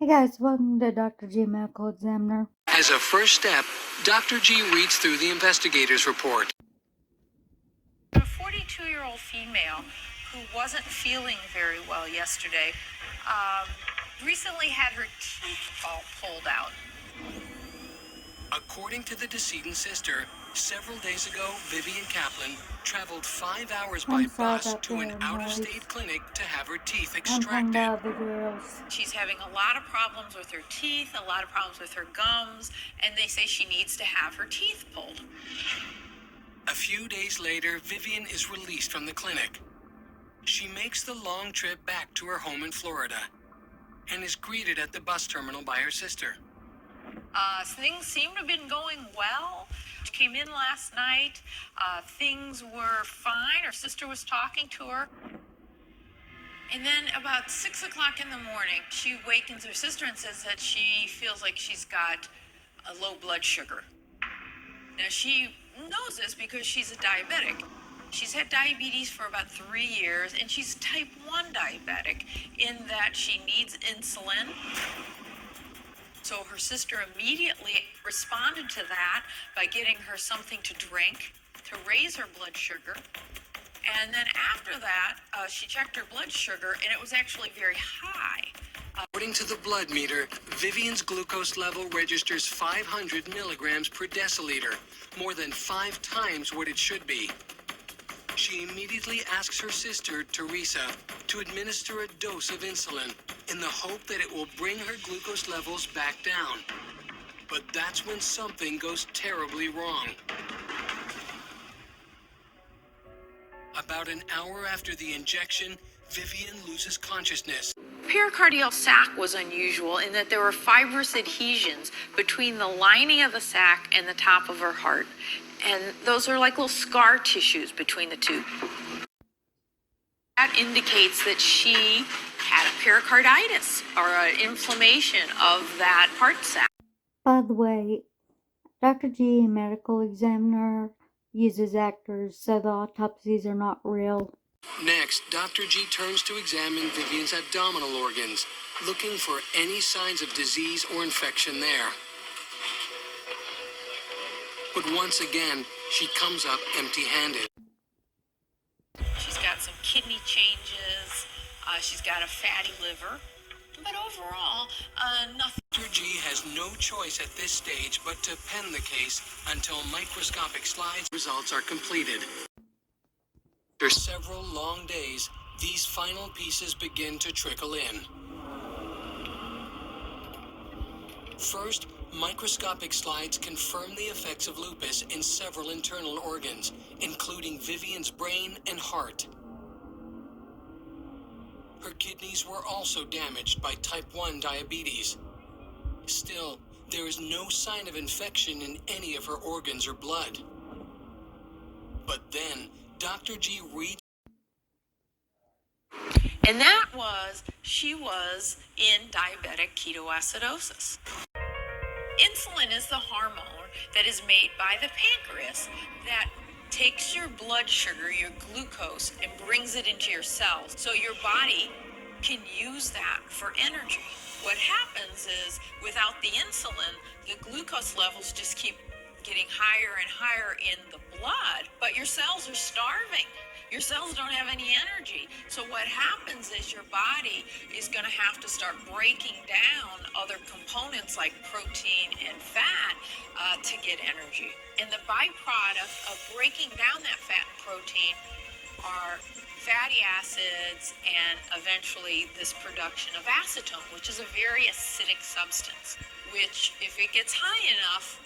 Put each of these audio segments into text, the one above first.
Hey guys, welcome to Dr. G Medical Examiner. As a first step, Dr. G reads through the investigator's report. A 42-year-old female who wasn't feeling very well yesterday recently had her teeth all pulled out. According to the decedent's sister, several days ago, Vivian Kaplan traveled 5 hours by bus to an out-of-state clinic to have her teeth extracted. She's having a lot of problems with her teeth, a lot of problems with her gums, and they say she needs to have her teeth pulled. A few days later, Vivian is released from the clinic. She makes the long trip back to her home in Florida and is greeted at the bus terminal by her sister. Things seem to have been going well. She came in last night. Things were fine. Her sister was talking to her. And then about 6 o'clock in the morning, she wakens her sister and says that she feels like she's got a low blood sugar. Now, she knows this because she's a diabetic. She's had diabetes for about 3 years, and she's type 1 diabetic in that she needs insulin. So her sister immediately responded to that by getting her something to drink to raise her blood sugar. And then after that, she checked her blood sugar, and it was actually very high. According to the blood meter, Vivian's glucose level registers 500 milligrams per deciliter, more than 5 times what it should be. She immediately asks her sister, Teresa, to administer a dose of insulin in the hope that it will bring her glucose levels back down. But that's when something goes terribly wrong. About an hour after the injection, Vivian loses consciousness. Pericardial sac was unusual in that there were fibrous adhesions between the lining of the sac and the top of her heart. And those are like little scar tissues between the two. That indicates that she had a pericarditis or an inflammation of that heart sac. By the way, Dr. G Medical Examiner uses actors, so the autopsies are not real. Next, Dr. G turns to examine Vivian's abdominal organs, looking for any signs of disease or infection there. But once again, she comes up empty-handed. She's got some kidney changes. She's got a fatty liver. But overall, nothing. Dr. G has no choice at this stage but to pen the case until microscopic slides results are completed. After several long days, these final pieces begin to trickle in. First, microscopic slides confirm the effects of lupus in several internal organs, including Vivian's brain and heart. Her kidneys were also damaged by type 1 diabetes. Still, there is no sign of infection in any of her organs or blood. But then, Dr. G reads. And that was, she was in diabetic ketoacidosis. Insulin is the hormone that is made by the pancreas that takes your blood sugar, your glucose, and brings it into your cells. So your body can use that for energy. What happens is, without the insulin, the glucose levels just keep getting higher and higher in the blood, but your cells are starving. Your cells don't have any energy. So what happens is your body is going to have to start breaking down other components like protein and fat to get energy. And the byproduct of breaking down that fat and protein are fatty acids and eventually this production of acetone, which is a very acidic substance, which if it gets high enough,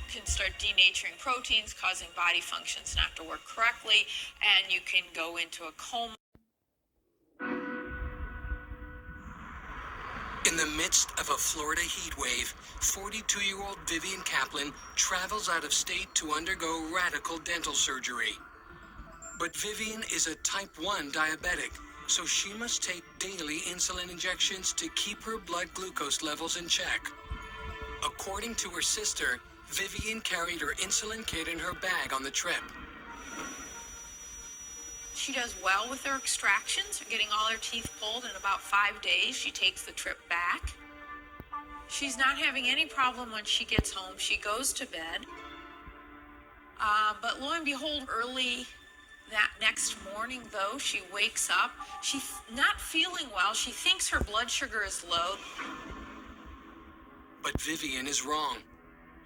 can start denaturing proteins, causing body functions not to work correctly, and you can go into a coma. In the midst of a Florida heat wave, 42-year-old Vivian Kaplan travels out of state to undergo radical dental surgery. But Vivian is a type 1 diabetic, so she must take daily insulin injections to keep her blood glucose levels in check. According to her sister, Vivian carried her insulin kit in her bag on the trip. She does well with her extractions, getting all her teeth pulled in about 5 days. She takes the trip back. She's not having any problem when she gets home. She goes to bed. But lo and behold, early that next morning, though, she wakes up. She's not feeling well. She thinks her blood sugar is low. But Vivian is wrong.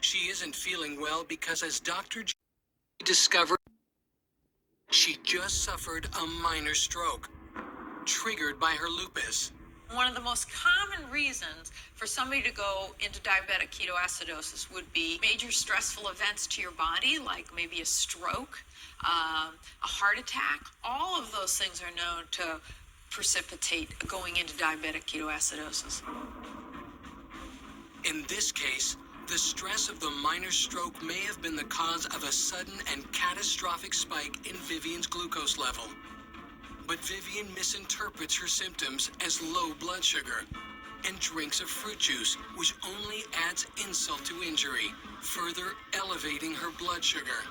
She isn't feeling well because, as Dr. G discovered, she just suffered a minor stroke, triggered by her lupus. One of the most common reasons for somebody to go into diabetic ketoacidosis would be major stressful events to your body, like maybe a stroke, a heart attack. All of those things are known to precipitate going into diabetic ketoacidosis. In this case, the stress of the minor stroke may have been the cause of a sudden and catastrophic spike in Vivian's glucose level. But Vivian misinterprets her symptoms as low blood sugar and drinks a fruit juice, which only adds insult to injury, further elevating her blood sugar.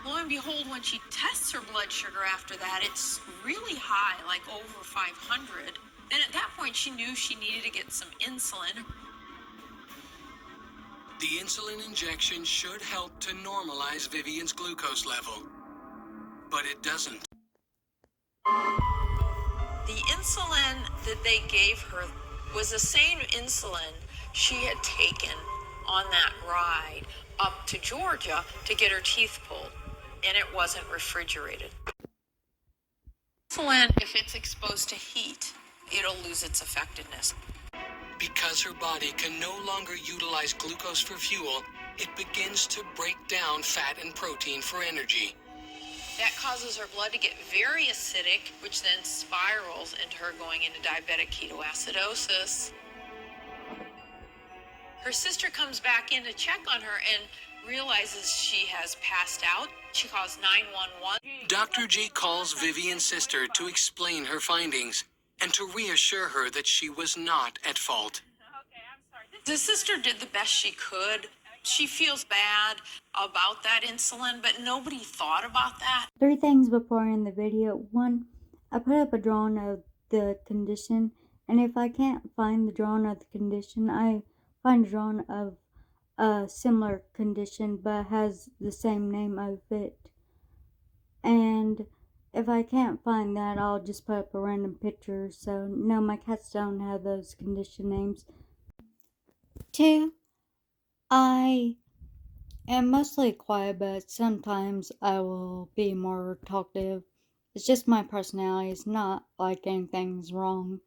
Lo and behold, when she tests her blood sugar after that, it's really high, like over 500. And at that point, she knew she needed to get some insulin. The insulin injection should help to normalize Vivian's glucose level, but it doesn't. The insulin that they gave her was the same insulin she had taken on that ride up to Georgia to get her teeth pulled, and it wasn't refrigerated. Insulin, if it's exposed to heat, it'll lose its effectiveness. Because her body can no longer utilize glucose for fuel, it begins to break down fat and protein for energy. That causes her blood to get very acidic, which then spirals into her going into diabetic ketoacidosis. Her sister comes back in to check on her and realizes she has passed out. She calls 911. Dr. G calls Vivian's sister to explain her findings and to reassure her that she was not at fault. The sister did the best she could. She feels bad about that insulin, but nobody thought about that. 3 things before I end the video. 1, I put up a drawing of the condition, and if I can't find the drawing of the condition, I find a drawing of a similar condition but has the same name of it. And if I can't find that, I'll just put up a random picture. So no, my cats don't have those condition names. 2, I am mostly quiet, but sometimes I will be more talkative. It's just my personality. It's not like anything's wrong.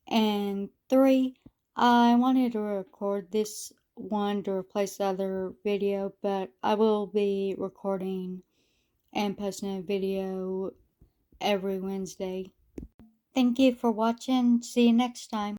And 3, I wanted to record this one to replace the other video, but I will be recording and posting a video every Wednesday. Thank you for watching. See you next time.